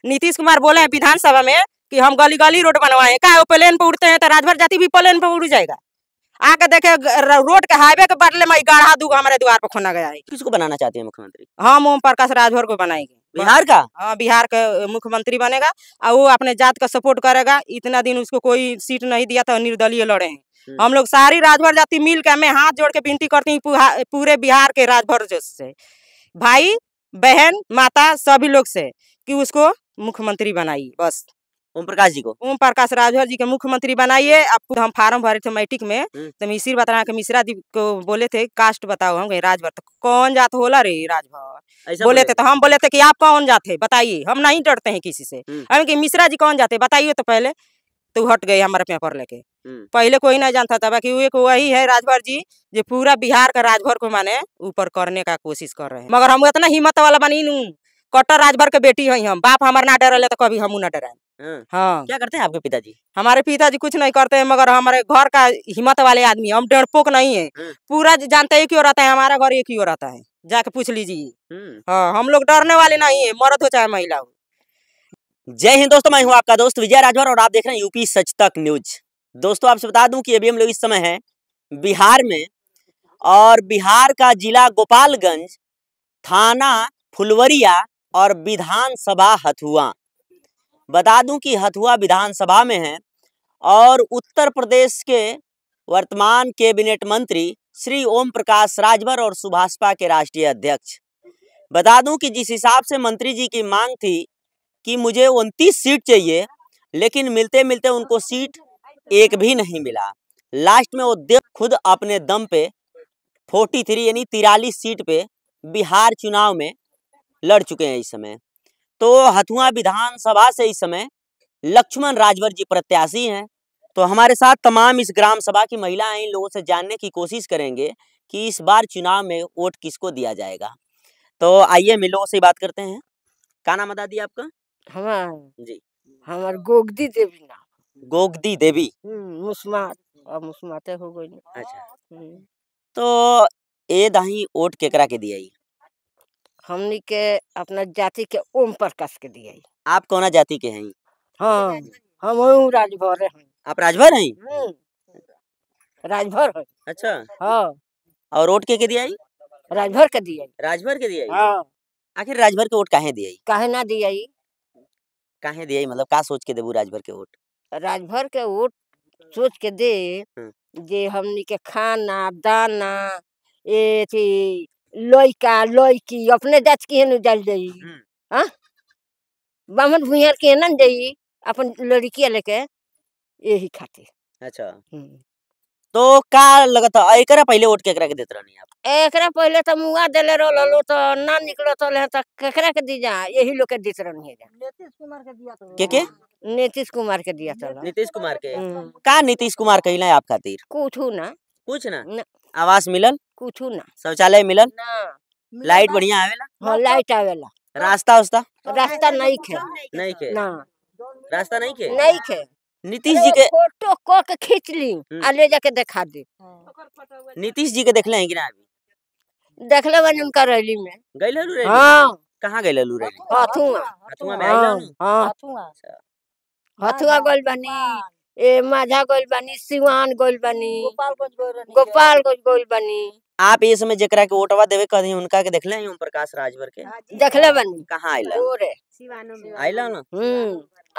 नीतीश कुमार बोले हैं विधानसभा में कि हम गली गली रोड बनवाए, क्या वो प्लेन पे उड़ते हैं तो राजभर जाति भी प्लेन पे उड़ जाएगा। आके देखे रोड के हाईवे के बदले में गाढ़ा दूगा हमारे द्वार पर खोना गया है। किसको बनाना चाहते हैं मुख्यमंत्री? हम ओम प्रकाश राजभर को बनाएंगे, बिहार का। हाँ, बिहार का मुख्यमंत्री बनेगा और वो अपने जात का सपोर्ट करेगा। इतना दिन उसको कोई सीट नहीं दिया था, निर्दलीय लड़े हैं। हम लोग सारी राजभर जाति मिल के मैं हाथ जोड़ के विनती करती हूँ पूरे बिहार के राजभर से, भाई बहन माता सभी लोग से, कि उसको मुख्यमंत्री बनाइए। बस ओम प्रकाश जी को, ओम प्रकाश राजभर जी के मुख्यमंत्री बनाइए। अब हम फार्म भरे थे मैट्रिक में, तो मिसिर बता के मिश्रा जी को बोले थे कास्ट बताओ, हम राजभर। तो कौन जात होला रे राजभर बोले थे, तो हम बोले थे कि आप कौन जात है बताइए, हम नहीं डरते हैं किसी से। हम कि मिश्रा जी कौन जाते बताइए तो पहले, तो हट गए हमारा पेपर लेके। पहले कोई नहीं जानता था, बाकी एक वही है राजभर जी जो पूरा बिहार का राजभर को माने ऊपर करने का कोशिश कर रहे हैं। मगर हम इतना हिम्मत वाला बनी नू, कट्टर राजभर के बेटी है हम, बाप हमारे ना डरले तो कभी हम ना डराए। हाँ, क्या करते हैं आपके पिताजी? हमारे पिताजी कुछ नहीं करते हैं, मगर हमारे घर का हिम्मत वाले आदमी, हम डरपोक नहीं है। पूरा जानते हैं क्यों रहता है, हमारा घर एक क्यों रहता है, जाके पूछ लीजिए। हाँ, हम लोग डरने वाले नहीं है, मर्द हो चाहे महिला हो। जय हिंद दोस्तों, मैं हूं आपका दोस्त विजय राजभर और आप देख रहे हैं यूपी सच तक न्यूज। दोस्तों आपसे बता दूं कि अभी हम लोग इस समय हैं बिहार में, और बिहार का जिला गोपालगंज, थाना फुलवरिया और विधानसभा हथुआ। बता दूं कि हथुआ विधानसभा में है और उत्तर प्रदेश के वर्तमान कैबिनेट मंत्री श्री ओम प्रकाश राजभर और सुभाषपा के राष्ट्रीय अध्यक्ष। बता दूं कि जिस हिसाब से मंत्री जी की मांग थी कि मुझे 29 सीट चाहिए, लेकिन मिलते मिलते उनको सीट एक भी नहीं मिला। लास्ट में वो खुद अपने दम पे 43 यानी 43 सीट पे बिहार चुनाव में लड़ चुके हैं इस समय। तो हथुआ विधानसभा से इस समय लक्ष्मण राजभर जी प्रत्याशी हैं। तो हमारे साथ तमाम इस ग्राम सभा की महिलाएं, इन लोगों से जानने की कोशिश करेंगे कि इस बार चुनाव में वोट किसको दिया जाएगा। तो आइए हम इन लोगों से बात करते हैं। क्या नाम बता दिया आपका? जी, हमार गोगदी देवी नाम। गोगदी देवी, मुस्मात और मुस्माते हो गई। अच्छा, तो ए दाही वोट केकरा के दिया? हमनी के अपना जाति के ओम प्रकाश के दिया। आप कौन जाति के हैं? हाँ, हम राजभर हैं। आप राजभर हैं? राजभर है। अच्छा, हाँ। और वोट के दिया? राजभर के दिया। राजभर के दिया? हाँ। आखिर राजभर के वोट काहे दिया? काहे ना दिया? काहे दिया मतलब का सोच के देबू राजभर के वोट? राजभर के वोट सोच के दे जे हमनी के खाना दाना ए थी लइका लइकी अपने जात की है जल जाई। हाँ, बामन भुइयार के न जाई अपन लड़की लेके, यही खातिर। अच्छा, तो का लगता एकरा पहले वोट केकरा के देत रहनी आप? एकरा पहले तो मुआ देले रहलो तो ना निकलो तो ले तो केकरा के दी जा, यही लोग के देत रहनी है। नीतीश कुमार के दिया तो के नीतीश कुमार के दिया था। नीतीश कुमार के का नीतीश कुमार कहला आप खातिर? कुछ ना, कुछ ना। आवास मिलल? कुछ ना। शौचालय मिलल? ना। लाइट बढ़िया आवेला? हां, लाइट आवेला। रास्ता रास्ता नहीं खे। नहीं खे ना, रास्ता नहीं खे। नहीं खे। नीतीश जी के फोटो को के खींच ली आ ले जाके दिखा दे। नीतीश जी के देखले हैं कि ना? अभी देखले बन उनका रैली में गइल हलू रैली? हां। कहां गइल हलू रैली? हथुआ में आइल हलू? हां, हथुआ गइल बनी, ए माझा गइल बनी, सिवान गइल बनी, गोपालगंज गइल बनी। आप ये समय जेकरा के वोटवा देवे कहीं उनका के देखले हैं ओम प्रकाश राजभर के? देखले बनी। कहां आइला? ओरे सिवानो में आइला ना?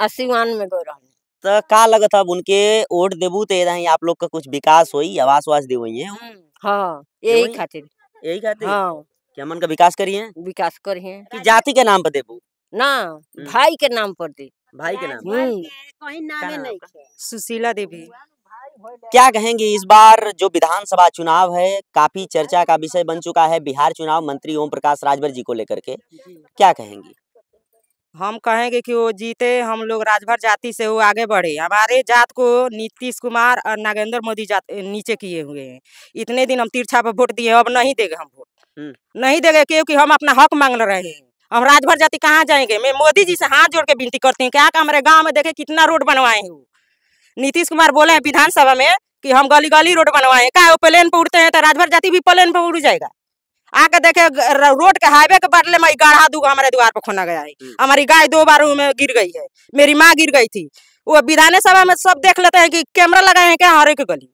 सिवान में गइल रहनी। तो का लगत अब उनके वोट देबू तो यही आप लोग का कुछ विकास होई, आवास वास देवई है? हां, यही खातिर। यही खातिर हां, कि हमन का विकास करिए, विकास करिए कि जाति के नाम पर देबू? ना, भाई के नाम पर दे। भाई के नाम कहीं नामे नहीं। सुशीला देवी। क्या कहेंगे इस बार जो विधानसभा चुनाव है काफी चर्चा का विषय बन चुका है, बिहार चुनाव मंत्री ओम प्रकाश राजभर जी को लेकर के क्या कहेंगी? हम कहेंगे कि वो जीते, हम लोग राजभर जाति से वो आगे बढ़े। हमारे जात को नीतीश कुमार और नागेंद्र मोदी जात नीचे किए हुए हैं। इतने दिन हम तिरछा पर वोट दिए, अब नहीं देंगे हम वोट, नहीं देंगे, क्योंकि हम अपना हक मांग रहे हैं। हम राजभर जाति कहाँ जाएंगे? मैं मोदी जी से हाथ जोड़ के विनती करती हूँ, क्या हमारे गाँव में देखे कितना रोड बनवाए हैं। नीतीश कुमार बोले हैं विधानसभा में कि हम गली गली रोड बनवाए, क्या वो प्लेन पे उड़ते हैं तो राजभर जाति भी प्लेन पे उड़ जाएगा। आके देखे रोड के हाईवे के बदले में गाढ़ा दूगो हमारे द्वार पर खोना गया है। हमारी गाय 2 बार में गिर गई है, मेरी माँ गिर गई थी। वो विधानसभा में सब देख लेते हैं कि कैमरा लगाए हैं क्या हर एक गली।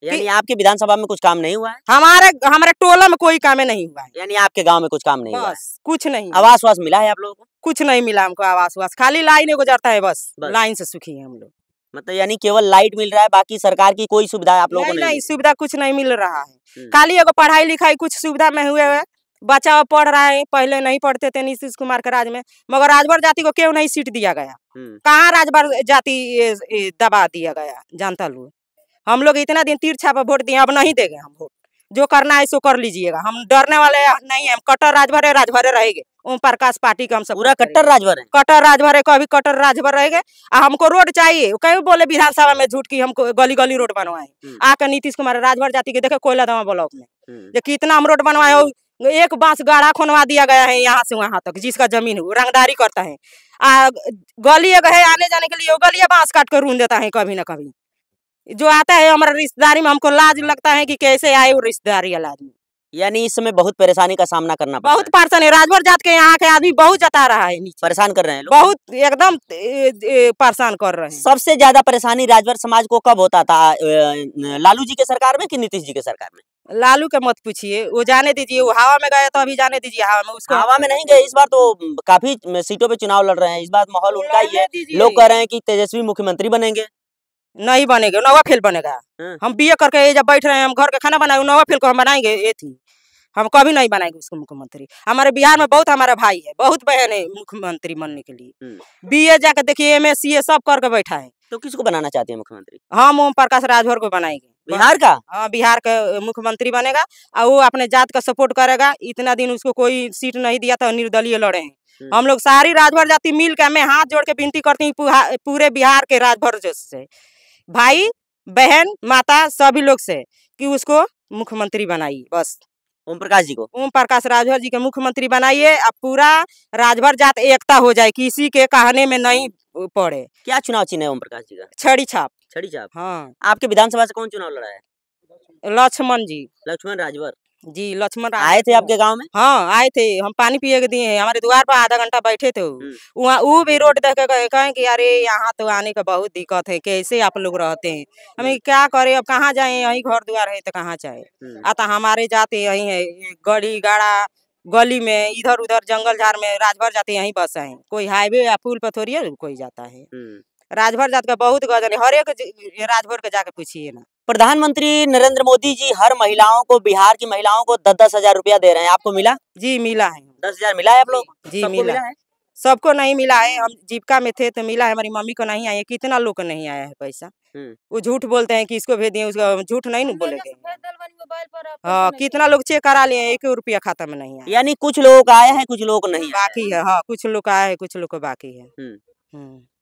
यानी आपके विधानसभा में कुछ काम नहीं हुआ है? हमारे टोला में कोई काम नहीं हुआ है। यानी आपके गांव में कुछ काम नहीं हुआ है? कुछ नहीं। आवास वास मिला है आप लोगों को? कुछ नहीं मिला हमको आवास वास, खाली लाइन गुजरता है बस। लाइन से सुखी है हम लोग। मतलब यानी केवल लाइट मिल रहा है, बाकी सरकार की कोई सुविधा आप लोगों को नहीं सुविधा कुछ नहीं मिल रहा है। खाली एगो पढ़ाई लिखाई कुछ सुविधा में हुए है, बच्चा पढ़ रहा है। पहले नहीं पढ़ते थे नीतीश कुमार के राज में, मगर राजभर जाति को क्यों नहीं सीट दिया गया? कहाँ राजभर जाति दबा दिया गया जनता लोग? हम लोग इतना दिन तीर छापा वोट दिए, अब नहीं देंगे हम वोट। जो करना है सो कर लीजिएगा, हम डरने वाले नहीं है। हम कट्टर राजभर रहेंगे। ओम प्रकाश पार्टी का हम सब पूरा कट्टर राजभर है। कट्टर राजभर है, कभी कट्टर राजभर रहेंगे। हमको रोड चाहिए, कहीं बोले विधानसभा में झूठ की हमको गली गली रोड बनवाए। आकर नीतीश कुमार राजभर जाति के देखे कोयला दवा ब्लॉक में जो कितना हम रोड बनवाए हो। एक बांस गाढ़ा खोनवा दिया गया है यहाँ से वहां तक, जिसका जमीन है रंगदारी करता है। गली है आने जाने के लिए, गलिया बांस काट कर रून देता है कभी ना कभी। जो आता है हमारा रिश्तेदारी में, हमको लाज लगता है कि कैसे आए वो रिश्तेदारी वाला आदमी। यानी इस समय बहुत परेशानी का सामना करना पड़ रहा है। बहुत परेशानी, राजभर जात के यहाँ के आदमी बहुत जता रहा है, परेशान कर रहे हैं लोग। बहुत एकदम परेशान कर रहे हैं। सबसे ज्यादा परेशानी राजभर समाज को कब होता था? लालू जी के सरकार में कि नीतीश जी के सरकार में? लालू के मत पूछिए, वो जाने दीजिए। वो हवा में गए तो अभी जाने दीजिए हवा में। उसको हवा में नहीं गए, इस बार तो काफी सीटों पे चुनाव लड़ रहे हैं। इस बार माहौल उनका ही है। लोग कह रहे हैं कि तेजस्वी मुख्यमंत्री बनेंगे। नहीं बनेगा, नवा फेल बनेगा। हम बीए करके जब बैठ रहे हैं, हम घर का खाना बनाए, नवा फेल को हम बनाएंगे? ये थी हम कभी नहीं बनाएंगे उसको मुख्यमंत्री। हमारे बिहार में बहुत हमारा भाई है, बहुत बहन है मुख्यमंत्री बनने के लिए। बीए जाकर देखिए, MA CA सब करके बैठा है। तो किसको बनाना चाहते हैं मुख्यमंत्री? हम ओम प्रकाश राजभर को बनाएंगे। बिहार का? हाँ, बिहार का मुख्यमंत्री बनेगा और वो अपने जात का सपोर्ट करेगा। इतना दिन उसको कोई सीट नहीं दिया था, निर्दलीय लड़े हैं। हम लोग सारी राजभर जाति मिल के, मैं हाथ जोड़ के विनती करती हूँ पूरे बिहार के राजभर से, भाई बहन माता सभी लोग से, कि उसको मुख्यमंत्री बनाइए। बस ओम प्रकाश जी को, ओम प्रकाश राजभर जी के मुख्यमंत्री बनाइए। अब पूरा राजभर जात एकता हो जाए, किसी के कहने में नहीं पड़े। क्या चुनाव चिन्ह है ओम प्रकाश जी का? छड़ी छाप। छड़ी छाप। हाँ। आपके विधानसभा से कौन चुनाव लड़ा है? लक्ष्मण जी। लक्ष्मण राजभर जी, लक्ष्मण आए थे आपके गांव में? हाँ आए थे, हम पानी पिए के दिए हैं। हमारे द्वार पर आधा घंटा बैठे थे। वहाँ वो भी रोड देख के कहें कि अरे यहाँ तो आने का बहुत दिक्कत है, कैसे आप लोग रहते हैं? हमें क्या करे, अब कहाँ जाए? यही घर द्वार है तो कहाँ जाए? आता हमारे जाते यही है, गली गाड़ा गली में, इधर उधर जंगल झाड़ में राजभर जाते यही बस है। कोई हाईवे या पुल पर थोड़ी है कोई जाता है। राजभर जात का बहुत गजन है, हर एक राजभर के जाके पूछिए ना। प्रधानमंत्री नरेंद्र मोदी जी हर महिलाओं को, बिहार की महिलाओं को 10-10 हजार रुपया दे रहे हैं। आपको मिला? जी मिला है। 10,000 मिला है आप लोग? जी मिला है। सबको नहीं मिला है। हम जीविका में थे तो मिला है, हमारी मम्मी को नहीं आया है। कितना लोग को नहीं आया है पैसा? वो झूठ बोलते हैं कि इसको भेज दिए, उसको झूठ नहीं न बोलेंगे। हाँ, कितना लोग चेक करा लिए, 1 रुपया खाता में नहीं आया। यानी कुछ लोगों का आया है, कुछ लोगों को नहीं बाकी है। हाँ, कुछ लोग का आया है, कुछ लोग को बाकी है।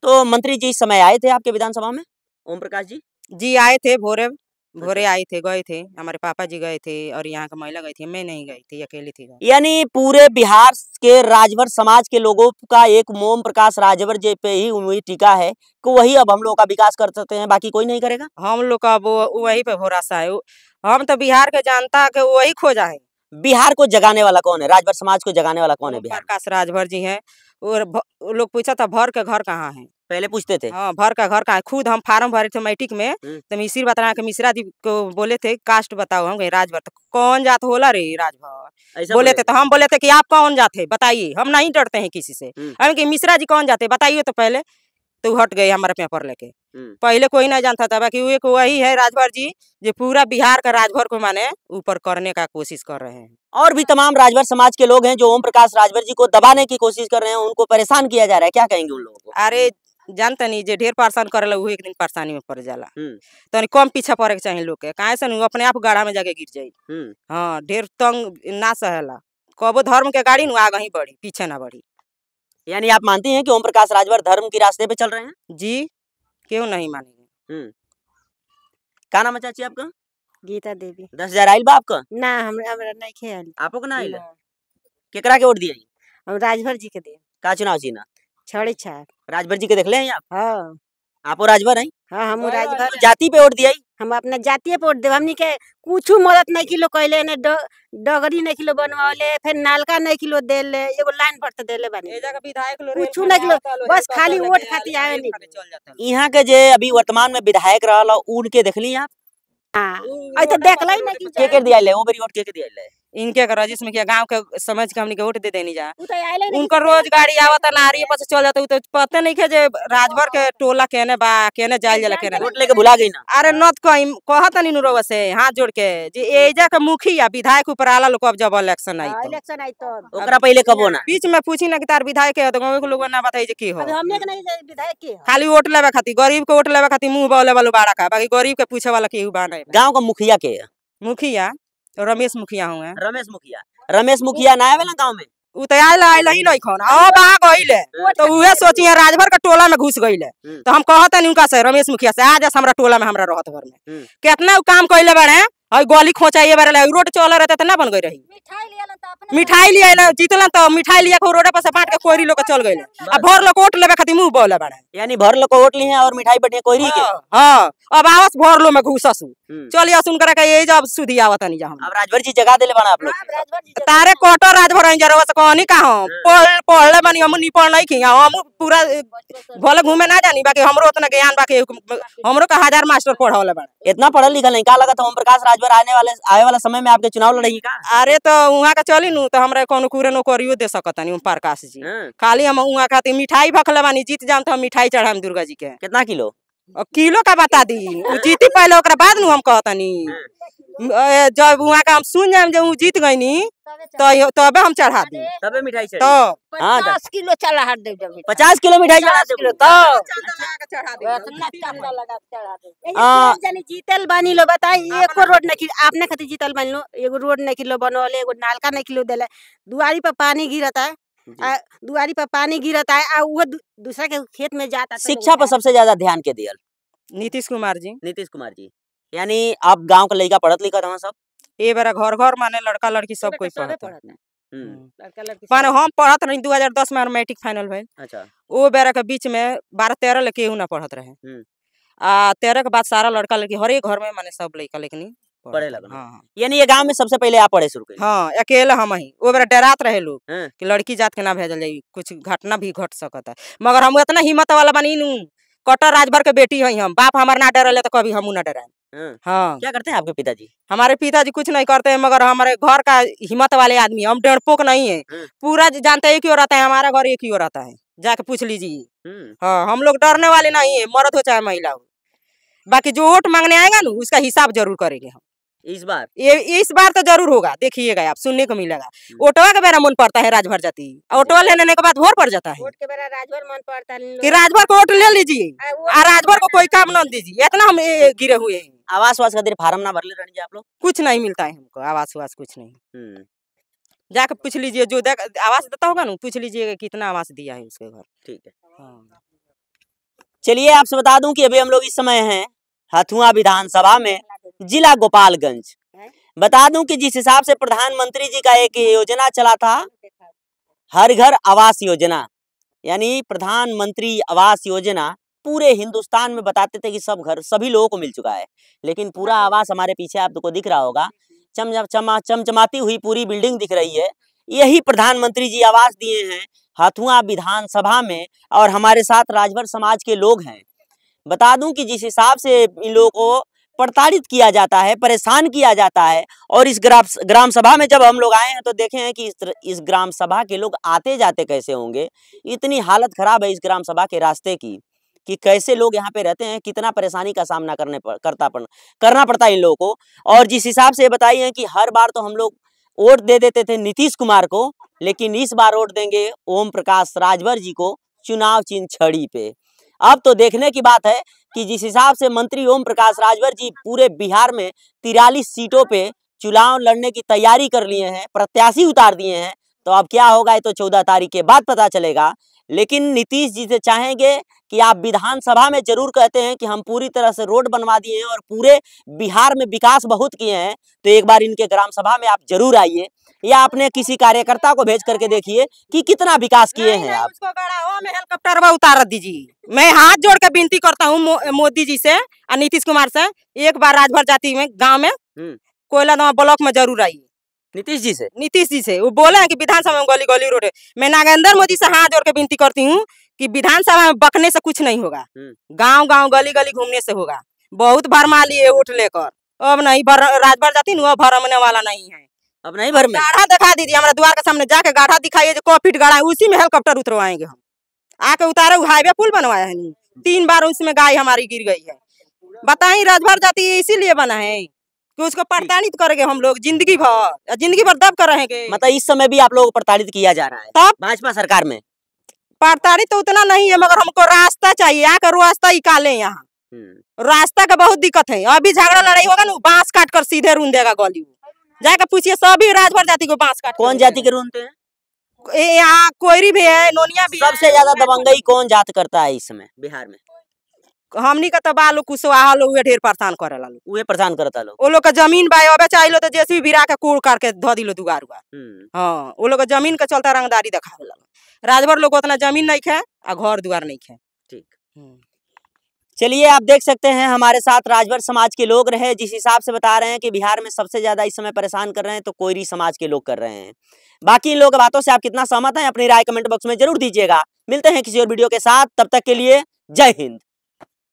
तो मंत्री जी इस समय आए थे आपके विधानसभा में? ओम प्रकाश जी जी आए थे, भोरे आए थे, गए थे। हमारे पापा जी गए थे और यहाँ का महिला गई थी, मैं नहीं गई थी, अकेली थी। यानी पूरे बिहार के राजभर समाज के लोगों का एक ओम प्रकाश राजभर जी पे ही उम्मीद टिका है कि वही अब हम लोग का विकास कर सकते हैं, बाकी कोई नहीं करेगा। हम लोग का वही पे भरोसा है। हम तो बिहार के जनता के वही खोजा है। बिहार को जगाने वाला कौन है? राजभर समाज को जगाने वाला कौन है? बिहार प्रकाश राजभर जी है। और लोग पूछा था भर का घर कहाँ है, पहले पूछते थे। हाँ, भर का घर कहाँ है। खुद हम फार्म भरे थे मैट्रिक में, तो मिसिर बता के मिश्रा जी को बोले थे कास्ट बताओ। हम गए राजभर, तो कौन जात होला रे राजभर बोले थे। तो हम बोले थे कि आप कौन जात है बताइए, हम नहीं डरते हैं किसी से। हम कि मिश्रा जी कौन जाते बताइए तो पहले। तो हट गए हमारा पेपर लेके। पहले कोई नहीं जानता था, बाकी वही है राजभर जी जो पूरा बिहार का राजभर को माने ऊपर करने का कोशिश कर रहे हैं। और भी तमाम राजभर समाज के लोग हैं जो ओम प्रकाश राजभर जी को दबाने की कोशिश कर रहे हैं, उनको परेशान किया जा रहा है। क्या कहेंगे उन लोगों को? अरे जानता नहीं, जो ढेर परेशान करे वो एक दिन परेशानी में पड़ जाला। तो कम पीछे पड़े के चाहिए लोग के, काहे से अपने आप गाड़ा में जाके गिर जाये। हाँ, ढेर तंग ना सहेला। कबो धर्म के गाड़ी आगे ही बढ़ी, पीछे ना बढ़ी। यानी आप मानती हैं कि ओम प्रकाश राजभर धर्म के रास्ते पे चल रहे हैं? जी, क्यों नहीं मानेंगे। क्या नाम है चाची आपका? गीता देवी। 10,000 आइल बा आपका? ना हमरा नहीं खेल। आपको ना आइल? केकरा के वोट दिए? हम राजभर जी के दिए। का चुनाव चिन्ह? छड़ी छाप। राजभर जी के देख ले हैं आप? हाँ। आपो राजभर है? हाँ हम राजभर जाति पे वोट दिया? हम अपना जातीय पे वोट देव। हमनी के कुछ मदद नहीं किलो कहले ने डगरी नहीं किलो बनवाले, फिर नालका नहीं किलो देले, एगो लाइन पर देले बानी। ए जगह विधायक लोग कुछ नहीं किलो, बस खाली वोट खातिर आवे नहीं। यहाँ के जे अभी वर्तमान में विधायक रहल उनके देखली आप? हां आई तो देखलै नहीं कि के दिया ले वो बरी वोट के दिया ले? इनके कर जिसमें क्या गांव के समझ के हमनी के वोट दे देनी जा। उ तो आइले नहीं। उनका रोज गाड़ी आवत नारी पर चल जाता, तो पता नहीं के जे राजभर के टोला केने बा केने जाइल जाला केने। वोट लेके भुला गई ना? अरे नत कहत नहीं नुरवा से हाथ जोड़ के जे एजा के मुखिया विधायक ऊपर आला लोग अब जब इलेक्शन आई तो इलेक्शन आई तो ओकरा पहले कब होना? बीच में पूछी ना कि तार विधायक के तो गांव के लोग ना बताई जे की हो। अभी हमने के नहीं विधायक के खाली वोट लेवे खातिर, गरीब के वोट लेवे खातिर मुंह बोले वाला बाड़ा का, बाकी गरीब के पूछे वाला केहू बा नहीं। गांव का मुखिया के? मुखिया रमेश मुखिया हुए। रमेश मुखिया ना आवेला गांव में? उ तो आइल ही नहीं खन अब आ गइले, तो उहे सोचिए राजभर के टोला में घुस गइले। तो हम कहत नहीं उनका से रमेश मुखिया से आज हमरा टोला में हमरा रहत घर में कितना काम कइले बाड़े। हई गली खोचाइए बारे रोड चल रहते त ना बन गई रही। मिठाई लिया जीतलन तो मिठाई लिया के रोड पर से बांट के कोइरी लोग चल गइले। अब भर लोग वोट लेवे खातिर मुंह बोले बाड़े, यानी भर लोग वोट लिए हैं और मिठाई बैठे कोइरी के। हां अब आवस भर लो में घुससु चलिए सुन कर के ये जब सुधी आवत नहीं जा। हम अब राजभर जी जगह देले बाना आप लोग? तारे कोटर राजभर आई जरवा से कहनी का हम पढ़ले बानी, हम नहीं पढ़ नहीं की, हम पूरा भले घूमे ना जानी, बाकी हमरो उतना ज्ञान बाकी हमरो का 1000 मास्टर पढ़ावले बाड़े। इतना पढ़ल लिखल नहीं का लगत ओम प्रकाश राजभर आए वाला समय में आपके चुनाव लड़ेगी का? अरे तो वहां का चली नु तो हमरा कोनो कुरे नौकरियो दे सकत नहीं ओम प्रकाश जी। खाली हम वहां खातिर मिठाई भखले बानी, जीत जाम तो हम मिठाई चढ़ाम दुर्गा जी के। कितना किलो? किलो का बता दी, जीती पहले ओकरा बाद नु हम कहतनी। जब वहां का हम सुन जाम जे जीत गईनी तो तबे हम चढ़ा दी, तबे मिठाई चढ़ी। तो 50 किलो चला हट दे। 50 किलो मिठाई चढ़ा दे तो जानी जीतल बानी लो बताई एको रोड नहीं आपने खातिर जीतल बानी लो, एगो रोड नहीं किलो बनवले, एगो नालका नहीं किलो देले, दुआरी पर पानी गिरता है, दुआरी पर पानी गिरता है आ वो दूसरा के खेत में जाता। शिक्षा पर सबसे ज्यादा ध्यान के दियल? नीतीश कुमार जी। नीतीश कुमार जी यानी आप गांव का लड़का पढ़त लिखत हवा सब? ए बार घर घर माने लड़का लड़की सब कोई पढ़त है। माने हम पढ़त रही 2010 में मैट्रिक फाइनल भइल। अच्छा ओ बेरा के बीच में 12-13 लड़के केहू ना पढ़त रहे आ 13 के बाद सारा लड़का लड़की हर एक घर में माने सब लड़का लेकिन पढ़े लगन। हां यानी ये गांव में सबसे पहले आप पढ़े शुरू कइले? हां अकेला हम ही। ओ बेरा डरात रहे लोग कि लड़की जात के ना भेजल जाई, कुछ घटना भी घट सकता है, मगर हम इतना हिम्मत वाला बनी नु। कटर राजभर के बेटी हई हम, बाप हमार ना डरले तो कभी हमू ना डराए। हाँ क्या करते हैं आपके पिताजी? हमारे पिताजी कुछ नहीं करते हैं, मगर हमारे घर का हिम्मत वाले आदमी, हम डरपोक नहीं है। पूरा जानते एक ही रहता है, हमारा घर एक ही रहता है, जाके पूछ लीजिए। हाँ हम लोग डरने वाले नहीं है, मर्द हो चाहे महिला हो। बाकी जो वोट मांगने आएगा ना उसका हिसाब जरूर करेंगे हम इस बार तो जरूर होगा, देखिएगा आप, सुनने को मिलेगा। ऑटोवा के बेरा मन पड़ता है राजभर जाती, ऑटोवा लेने के बाद वोट पड़ जाता है राजभर मन पड़ता है कि राजभर को वोट ले लीजिए और राजभर को कोई काम न दीजिए, इतना हम गिरे हुए हैं। आवास वास खातिर फार्म ना भरले रहनी आप लोग? कुछ नहीं मिलता है हमको आवास वास, कुछ नहीं। जाकर पूछ लीजिए, जो आवास देता होगा ना पूछ लीजिएगा कितना आवास दिया है उसके घर। ठीक है चलिए आपसे बता दूं कि अभी हम लोग इस समय हैं हथुआ विधानसभा में, जिला गोपालगंज। बता दूं कि जिस हिसाब से प्रधानमंत्री जी का एक योजना चला था, हर घर आवास योजना, यानी प्रधानमंत्री आवास योजना पूरे हिंदुस्तान में बताते थे कि सब घर सभी लोगों को मिल चुका है, लेकिन पूरा आवास हमारे पीछे आपको दिख रहा होगा, चमचमाती हुई पूरी बिल्डिंग दिख रही है, यही प्रधानमंत्री जी आवास दिए हैं हथुआ विधानसभा में। और हमारे साथ राजभर समाज के लोग हैं। बता दूं कि जिस हिसाब से इन लोगों को प्रताड़ित किया जाता है, परेशान किया जाता है, और इस ग्राम सभा में जब हम लोग आए हैं तो देखे हैं कि इस ग्राम सभा के लोग आते जाते कैसे होंगे। इतनी हालत खराब है इस ग्राम सभा के रास्ते की कि कैसे लोग यहाँ पे रहते हैं, कितना परेशानी का सामना करना पड़ता है इन लोगों को। और जिस हिसाब से बताइए कि हर बार तो हम लोग वोट दे देते थे नीतीश कुमार को, लेकिन इस बार वोट देंगे ओम प्रकाश राजभर जी को, चुनाव चिन्ह छड़ी पे। अब तो देखने की बात है कि जिस हिसाब से मंत्री ओम प्रकाश राजभर जी पूरे बिहार में 43 सीटों पे चुनाव लड़ने की तैयारी कर लिए हैं, प्रत्याशी उतार दिए हैं, तो अब क्या होगा ये तो 14 तारीख के बाद पता चलेगा। लेकिन नीतीश जी से चाहेंगे कि आप विधानसभा में जरूर कहते हैं कि हम पूरी तरह से रोड बनवा दिए हैं और पूरे बिहार में विकास बहुत किए हैं, तो एक बार इनके ग्राम सभा में आप जरूर आइए। या अपने किसी कार्यकर्ता को भेज करके देखिए कि कितना विकास किए हैं आप। उसको गड़ा में हेलीकॉप्टर में उतार दीजिए। मैं हाथ जोड़ के विनती करता हूँ मोदी जी से और नीतीश कुमार से, एक बार राजभर जाति में गाँव में कोयला ब्लॉक में जरूर आइए। नीतीश जी से वो बोले हैं कि विधानसभा में गली गली रोड है। मैं नागेंद्र मोदी से हाथ जोड़ के विनती करती हूँ कि विधानसभा में बकने से कुछ नहीं होगा, गांव गांव गली गली घूमने से होगा। बहुत भरमा लिए वोट लेकर, अब नहीं राजभर जाती न भरमने वाला नहीं है। अब नहीं भर में गाढ़ा दिखा दीजिए हमारे द्वार के सामने जाके, गाढ़ा दिखाइए जो 100 फीट गाढ़ा है, उसी में हेलीकॉप्टर उतरवाएंगे हम। आके उतारे, हाईवे पुल बनवाया है, 3 बार उसमें गाय हमारी गिर गई है। बताइए राजभर जाति इसीलिए बना है कि उसको प्रताड़ित करेंगे हम लोग जिंदगी भर दब कर रहेंगे। मतलब इस समय भी आप लोगों को प्रताड़ित किया जा रहा है तब भाजपा सरकार में? प्रताड़ित तो उतना नहीं है, मगर हमको रास्ता चाहिए, आकर रास्ता निकाले। यहाँ रास्ता का बहुत दिक्कत है। अभी झगड़ा लड़ाई होगा ना, बांस काट कर सीधे रूंद देगा गली। जाकर पूछिए सभी राजभर जाति को बांस काट। कौन जाति के रूंदते हैं? यहाँ कोयरी भी है, नोनिया भी। सबसे ज्यादा दबंगई कौन जात करता है इस समय बिहार में? हमनी का तो बालू कुशवाहा लोग ढेर परेशान करे ला, उहे परेशान करता लोग। वो लोग का जमीन बा अबे चाहिए तो जैसे भी भिरा के कूड़ करके धो दिलो दुगार हुआ। हाँ, वो लोग जमीन का चलता रंगदारी दिखावे ला। राजभर लोग उतना जमीन नहीं खे और घर दुआर नहीं खे। ठीक, चलिए आप देख सकते हैं हमारे साथ राजभर समाज के लोग रहे, जिस हिसाब से बता रहे हैं कि बिहार में सबसे ज्यादा इस समय परेशान कर रहे हैं तो कोयरी समाज के लोग कर रहे हैं। बाकी इन लोगों की बातों से आप कितना सहमत हैं अपनी राय कमेंट बॉक्स में जरूर दीजिएगा। मिलते हैं किसी और वीडियो के साथ, तब तक के लिए जय हिंद।